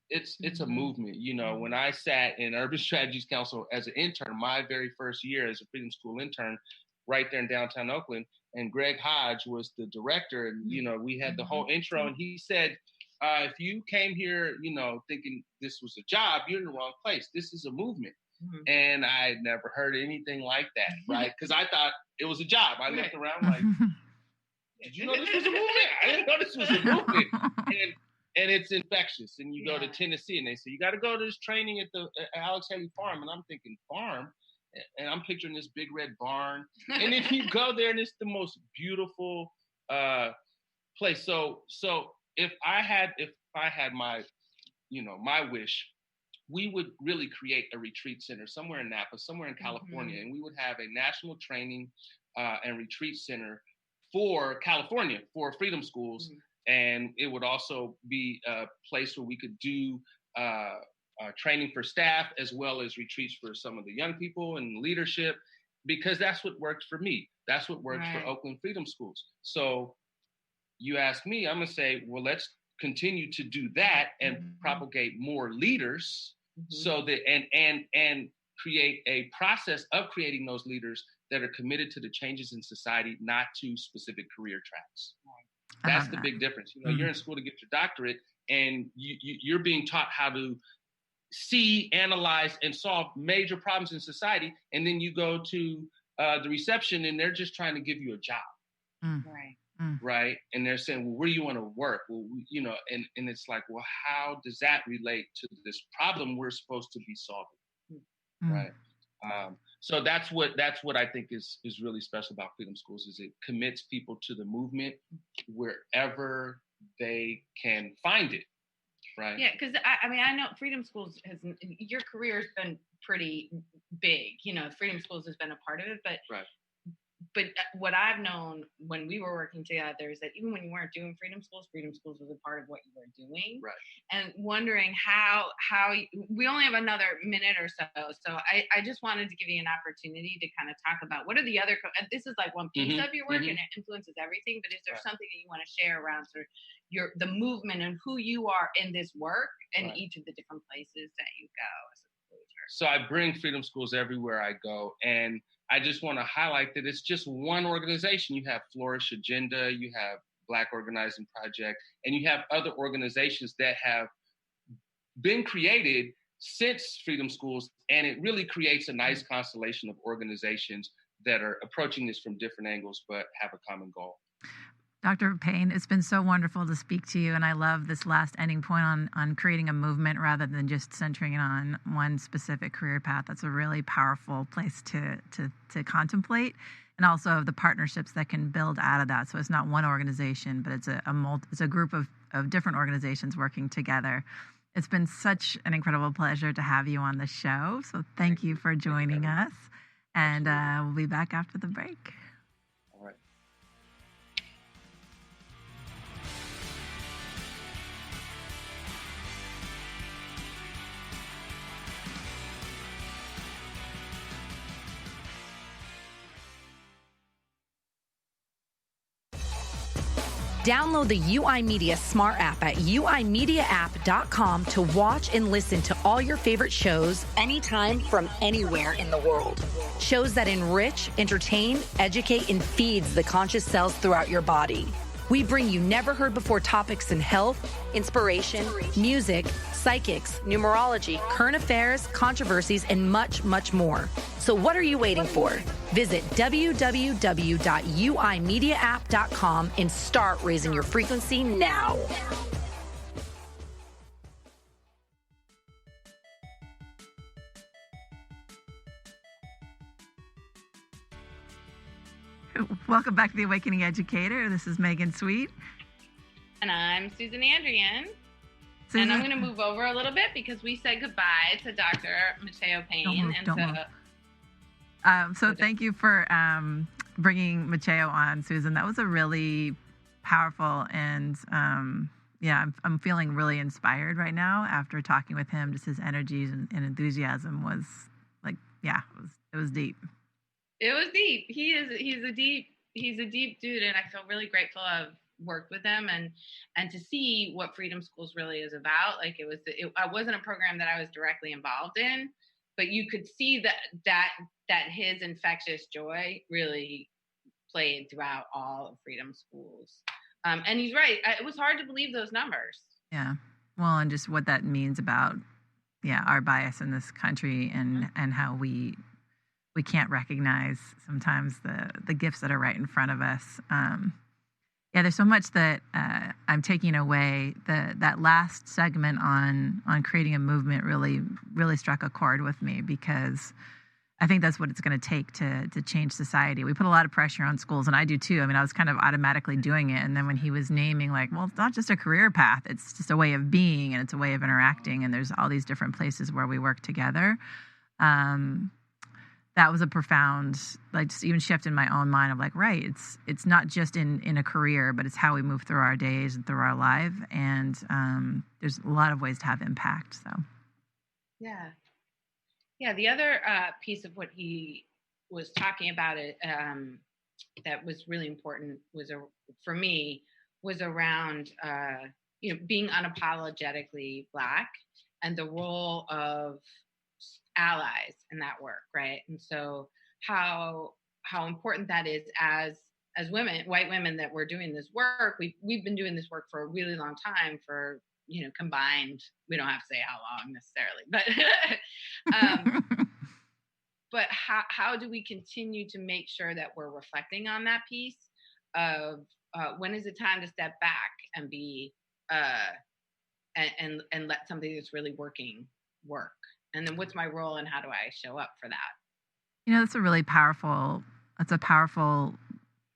a movement. When I sat in Urban Strategies Council as an intern, my very first year as a Freedom School intern, right there in downtown Oakland, and Greg Hodge was the director, and we had the whole intro, and he said, if you came here, thinking this was a job, you're in the wrong place. This is a movement. And I had never heard anything like that, right? Because I thought it was a job. I looked around like, did you know this was a movement? I didn't know this was a movement. And it's infectious. And you go to Tennessee, and they say, you got to go to this training at the Alex Haley Farm. And I'm thinking, farm? And I'm picturing this big red barn. And if you go there, and it's the most beautiful place. So if I had my, my wish, we would really create a retreat center somewhere in Napa, somewhere in California, and we would have a national training and retreat center for California, for Freedom Schools. And it would also be a place where we could do training for staff as well as retreats for some of the young people and leadership, because that's what worked for me. That's what worked for Oakland Freedom Schools. So you ask me, I'm going to say, well, let's continue to do that and propagate more leaders so that and create a process of creating those leaders that are committed to the changes in society, not to specific career tracks. That's the big difference. You're in school to get your doctorate, and you're being taught how to see, analyze, and solve major problems in society. And then you go to the reception, and they're just trying to give you a job. Right. And they're saying, well, where do you want to work? Well, and it's like, well, how does that relate to this problem we're supposed to be solving? Right. So that's what I think is really special about Freedom Schools, is it commits people to the movement wherever they can find it. Right. Yeah, because I know Freedom Schools your career has been pretty big. Freedom Schools has been a part of it, but what I've known when we were working together is that even when you weren't doing Freedom Schools was a part of what you were doing. Right. And wondering how we only have another minute or so. So I just wanted to give you an opportunity to kind of talk about what are the other, and this is like one piece of your work and it influences everything, but is there something that you want to share around sort of the movement and who you are in this work and each of the different places that you go as a closure? So I bring Freedom Schools everywhere I go, and I just want to highlight that it's just one organization. You have Flourish Agenda, you have Black Organizing Project, and you have other organizations that have been created since Freedom Schools, and it really creates a nice constellation of organizations that are approaching this from different angles but have a common goal. Dr. Payne, it's been so wonderful to speak to you, and I love this last ending point on creating a movement rather than just centering it on one specific career path. That's a really powerful place to contemplate, and also the partnerships that can build out of that. So it's not one organization, but it's a group of different organizations working together. It's been such an incredible pleasure to have you on the show. So thank you for joining us, and we'll be back after the break. All right. Download the UI Media Smart app at uimediaapp.com to watch and listen to all your favorite shows anytime from anywhere in the world. Shows that enrich, entertain, educate, and feeds the conscious cells throughout your body. We bring you never heard before topics in health, inspiration, music, psychics, numerology, current affairs, controversies, and much, much more. So what are you waiting for? Visit www.uimediaapp.com and start raising your frequency now. Welcome back to The Awakening Educator. This is Megan Sweet. And I'm Susan Andrian. Susan. And I'm going to move over a little bit because we said goodbye to Dr. Macheo Payne. Don't move. So thank you for bringing Macheo on, Susan. That was a really powerful and I'm feeling really inspired right now after talking with him. Just his energies and enthusiasm was like, it was deep. It was deep. He's a deep dude, and I feel really grateful I've worked with him and to see what Freedom Schools really is about. Like it wasn't a program that I was directly involved in, but you could see that his infectious joy really played throughout all of Freedom Schools. And he's right. It was hard to believe those numbers. Yeah. Well, and just what that means about our bias in this country and how we can't recognize sometimes the gifts that are right in front of us. There's so much that I'm taking away. That last segment on creating a movement really struck a chord with me, because I think that's what it's going to take to change society. We put a lot of pressure on schools, and I do too. I mean, I was kind of automatically doing it. And then when he was naming, like, well, it's not just a career path, it's just a way of being, and it's a way of interacting. And there's all these different places where we work together. That was a profound, like, just even shift in my own mind of like, right, it's not just in a career, but it's how we move through our days and through our life. And there's a lot of ways to have impact. So, yeah. The other piece of what he was talking about that was really important for me was around being unapologetically Black and the role of allies in that work, right? And so how important that is as women, white women, that we're doing this work. We've been doing this work for a really long time, for combined, we don't have to say how long necessarily, but but how do we continue to make sure that we're reflecting on that piece of when is it time to step back and be and let something that's really working work? And then what's my role and how do I show up for that? That's a powerful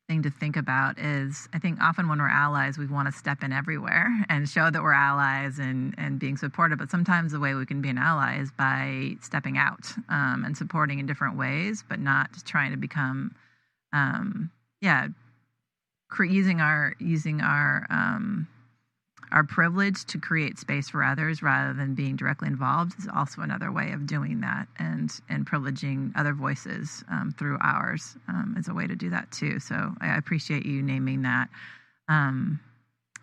thing to think about. Is I think often when we're allies, we want to step in everywhere and show that we're allies and being supportive. But sometimes the way we can be an ally is by stepping out and supporting in different ways, but not just trying to become, using our privilege to create space for others rather than being directly involved is also another way of doing that, and privileging other voices through ours is a way to do that too. So I appreciate you naming that. And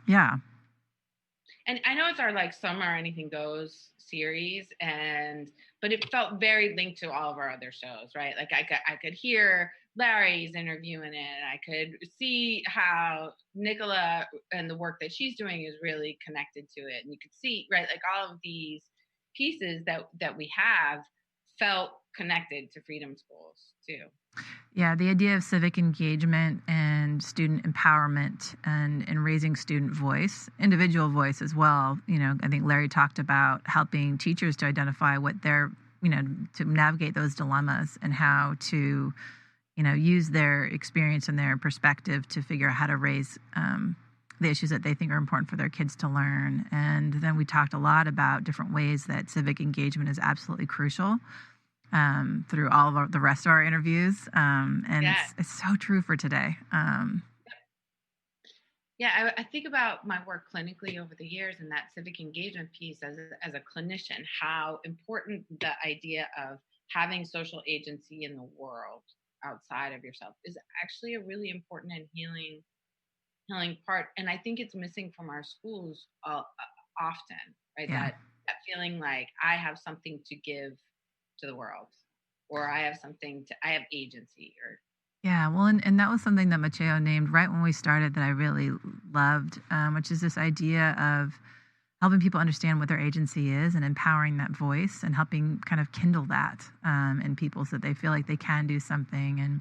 I know it's our Summer Anything Goes series, but it felt very linked to all of our other shows, right? Like I could hear Larry's interviewing it, and I could see how Nicola and the work that she's doing is really connected to it. And you could see, right, like all of these pieces that we have felt connected to Freedom Schools. too. Yeah, the idea of civic engagement and student empowerment and raising student voice, individual voice as well. I think Larry talked about helping teachers to identify what they're, to navigate those dilemmas and how to, use their experience and their perspective to figure out how to raise the issues that they think are important for their kids to learn. And then we talked a lot about different ways that civic engagement is absolutely crucial through all of the rest of our interviews. And it's so true for today. I think about my work clinically over the years and that civic engagement piece as a clinician, how important the idea of having social agency in the world outside of yourself is actually a really important and healing part. And I think it's missing from our schools often, right? Yeah. That feeling like I have something to give to the world, or I have agency, or yeah, well, and that was something that Macheo named right when we started that I really loved, which is this idea of helping people understand what their agency is and empowering that voice and helping kind of kindle that in people so that they feel like they can do something. And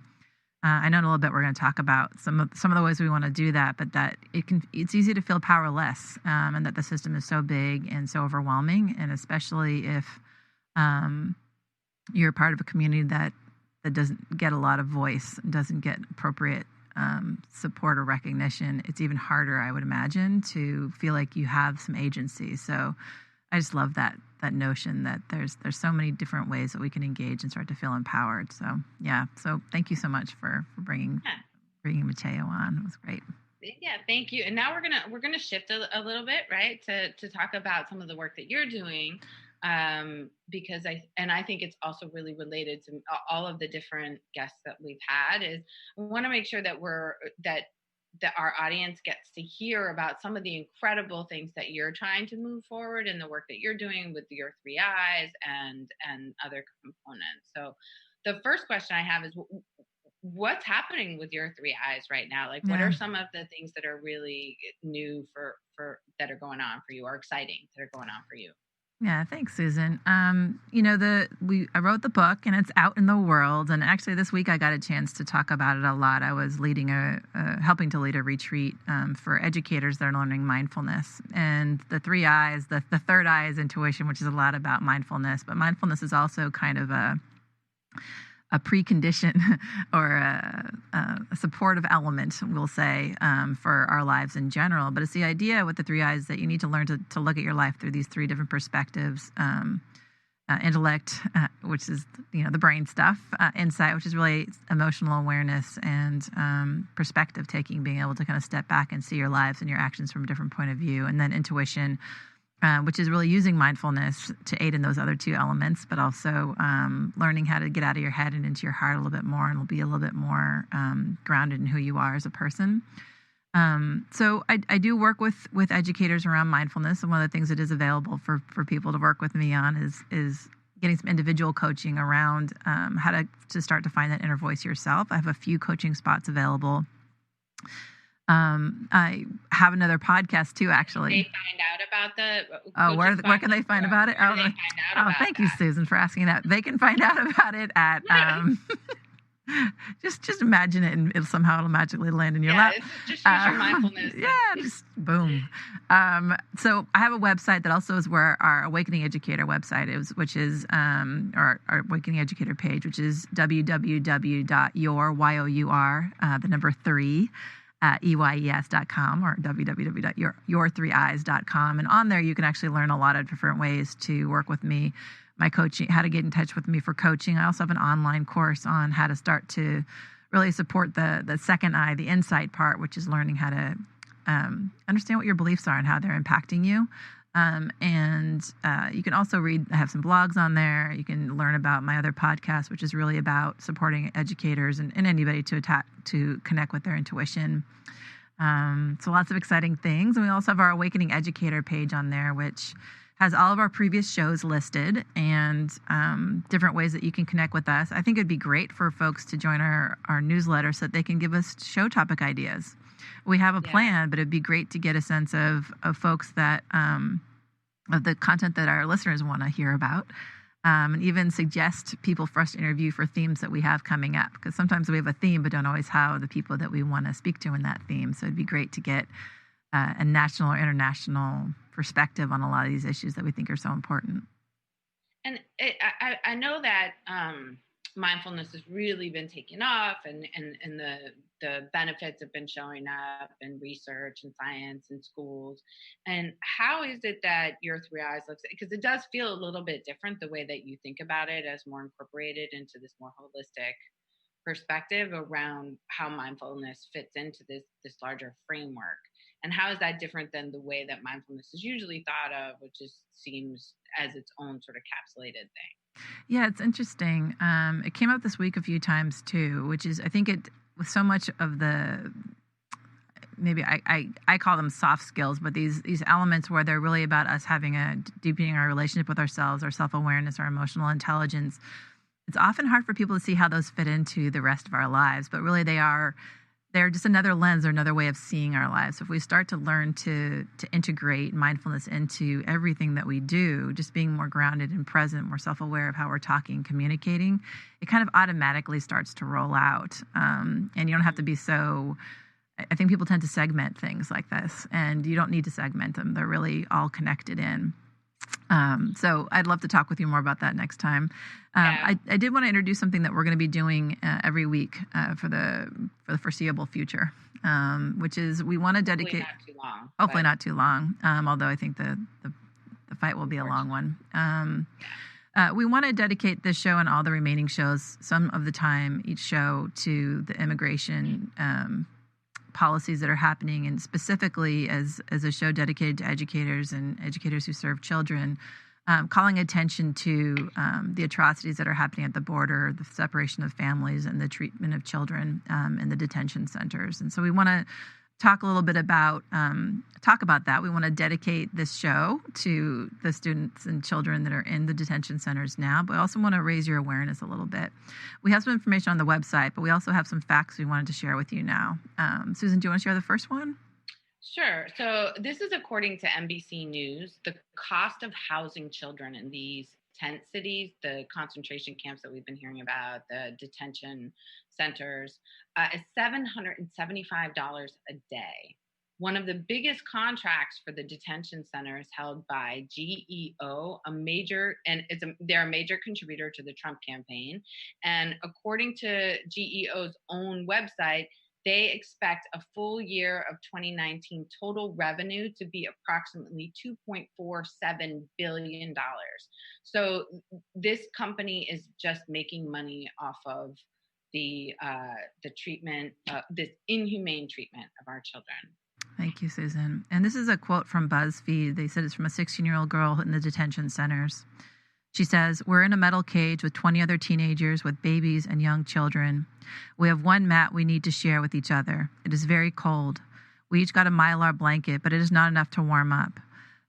I know in a little bit we're going to talk about some of the ways we want to do that, but that it's easy to feel powerless, and that the system is so big and so overwhelming, and especially if you're part of a community that doesn't get a lot of voice, doesn't get appropriate support or recognition, it's even harder, I would imagine, to feel like you have some agency. So I just love that notion that there's so many different ways that we can engage and start to feel empowered. So yeah, so thank you so much for bringing Macheo on. It was great. Yeah, thank you. And now we're gonna shift a little bit, right, to talk about some of the work that you're doing. Because I think it's also really related to all of the different guests that we've had. Is we want to make sure that that our audience gets to hear about some of the incredible things that you're trying to move forward in the work that you're doing with your 3 Eyes and other components. So the first question I have is, what's happening with your 3 Eyes right now? Like, what are some of the things that are really new for that are going on for you, or exciting that are going on for you? Yeah, thanks, Susan. I wrote the book and it's out in the world. And actually this week I got a chance to talk about it a lot. I was helping to lead a retreat for educators that are learning mindfulness. And the 3 Eyes, the third eye is intuition, which is a lot about mindfulness. But mindfulness is also kind of a precondition or a supportive element, we'll say, for our lives in general. But it's the idea with the 3 Eyes that you need to learn to look at your life through these 3 different perspectives. Intellect, which is, the brain stuff. Insight, which is really emotional awareness, and perspective taking, being able to kind of step back and see your lives and your actions from a different point of view. And then intuition, which is really using mindfulness to aid in those other 2 elements, but also learning how to get out of your head and into your heart a little bit more, and will be a little bit more grounded in who you are as a person. So I do work with educators around mindfulness, and one of the things that is available for people to work with me on is getting some individual coaching around how to start to find that inner voice yourself. I have a few coaching spots available. I have another podcast too, actually. They find out about the. Where can they find about it? Thank you, Susan, for asking that. They can find out about it at. Just imagine it, and it'll magically land in your lap. Just use your mindfulness. Just boom. So I have a website that also is where our Awakening Educator website is, which is our Awakening Educator page, which is www.your3 EYES.com or www.your3eyes.com. And on there, you can actually learn a lot of different ways to work with me, my coaching, how to get in touch with me for coaching. I also have an online course on how to start to really support the second eye, the insight part, which is learning how to understand what your beliefs are and how they're impacting you. And you can also I have some blogs on there. You can learn about my other podcast, which is really about supporting educators and anybody to connect with their intuition. So lots of exciting things. And we also have our Awakening Educator page on there, which has all of our previous shows listed and different ways that you can connect with us. I think it'd be great for folks to join our newsletter so that they can give us show topic ideas. We have a plan, but it'd be great to get a sense of folks that of the content that our listeners want to hear about. and even suggest people for us to interview for themes that we have coming up. Because sometimes we have a theme, but don't always have the people that we want to speak to in that theme. So it'd be great to get a national or international perspective on a lot of these issues that we think are so important. And I know that mindfulness has really been taking off, and the benefits have been showing up in research and science and schools. And how is it that your 3 Eyes looks at, because it does feel a little bit different the way that you think about it, as more incorporated into this more holistic perspective around how mindfulness fits into this larger framework. And how is that different than the way that mindfulness is usually thought of, which seems as its own sort of capsulated thing? Yeah, it's interesting. It came up this week a few times too, which is, I think with so much of the, maybe I call them soft skills, but these elements where they're really about us deepening our relationship with ourselves, our self-awareness, our emotional intelligence. It's often hard for people to see how those fit into the rest of our lives, but really they're just another lens or another way of seeing our lives. So if we start to learn to integrate mindfulness into everything that we do, just being more grounded and present, more self-aware of how we're talking, communicating, it kind of automatically starts to roll out. And you don't have to be so, I think people tend to segment things like this, and you don't need to segment them. They're really all connected in. So I'd love to talk with you more about that next time. I did want to introduce something that we're going to be doing every week for the foreseeable future, which is we want to dedicate. Hopefully not too long. Although I think the fight will be a long one. We want to dedicate this show and all the remaining shows, some of the time each show, to the immigration policies that are happening, and specifically as a show dedicated to educators and educators who serve children, calling attention to the atrocities that are happening at the border, the separation of families, and the treatment of children in the detention centers. And so we want to talk a little bit about that. We want to dedicate this show to the students and children that are in the detention centers now, but we also want to raise your awareness a little bit. We have some information on the website, but we also have some facts we wanted to share with you now. Susan, do you want to share the first one? Sure. So this is according to NBC News. The cost of housing children in these tent cities, the concentration camps that we've been hearing about, the detention centers, is $775 a day. One of the biggest contracts for the detention center is held by GEO, they're a major contributor to the Trump campaign. And according to GEO's own website, they expect a full year of 2019 total revenue to be approximately $2.47 billion. So this company is just making money off of the treatment, this inhumane treatment of our children. Thank you, Susan. And this is a quote from BuzzFeed. They said it's from a 16-year-old girl in the detention centers. She says, "We're in a metal cage with 20 other teenagers with babies and young children. We have one mat we need to share with each other. It is very cold. We each got a Mylar blanket, but it is not enough to warm up.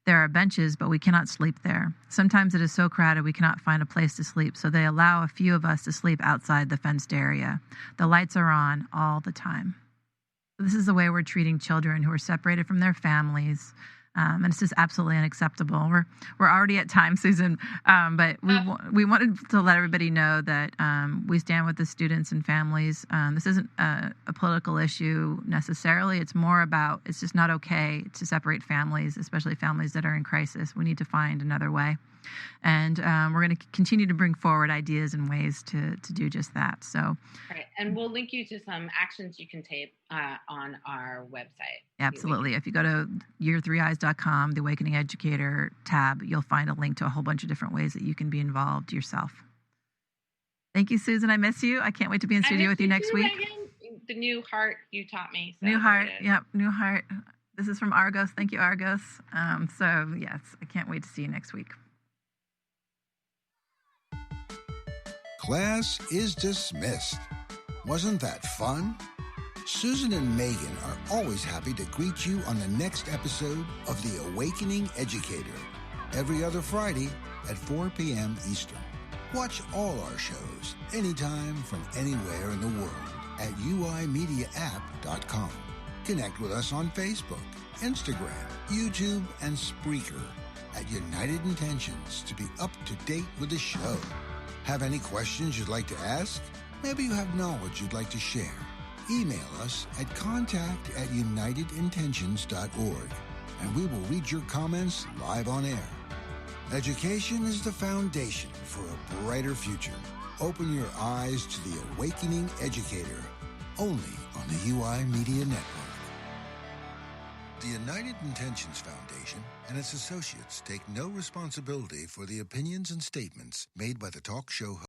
There are benches, but we cannot sleep there. Sometimes it is so crowded we cannot find a place to sleep, so they allow a few of us to sleep outside the fenced area. The lights are on all the time." This is the way we're treating children who are separated from their families. And it's just absolutely unacceptable. We're already at time, Susan, but we wanted to let everybody know that we stand with the students and families. This isn't a political issue necessarily. It's more about, it's just not okay to separate families, especially families that are in crisis. We need to find another way. And we're going to continue to bring forward ideas and ways to do just that. So, right. And we'll link you to some actions you can take on our website. Absolutely. If you go to your3eyes.com, the Awakening Educator tab, you'll find a link to a whole bunch of different ways that you can be involved yourself. Thank you, Susan. I miss you. I can't wait to be in studio with you next week. Megan. The new heart you taught me. New heart. Yep. New heart. This is from Argos. Thank you, Argos. So yes, I can't wait to see you next week. Class is dismissed. Wasn't that fun? Susan and Megan are always happy to greet you on the next episode of The Awakening Educator, every other Friday at 4 p.m. Eastern. Watch all our shows anytime from anywhere in the world at uimediaapp.com. Connect with us on Facebook, Instagram, YouTube, and Spreaker at United Intentions to be up to date with the show. Have any questions you'd like to ask? Maybe you have knowledge you'd like to share. Email us at contact@unitedintentions.org, and we will read your comments live on air. Education is the foundation for a brighter future. Open your eyes to the awakening educator, only on the UI Media Network. The United Intentions Foundation and its associates take no responsibility for the opinions and statements made by the talk show host.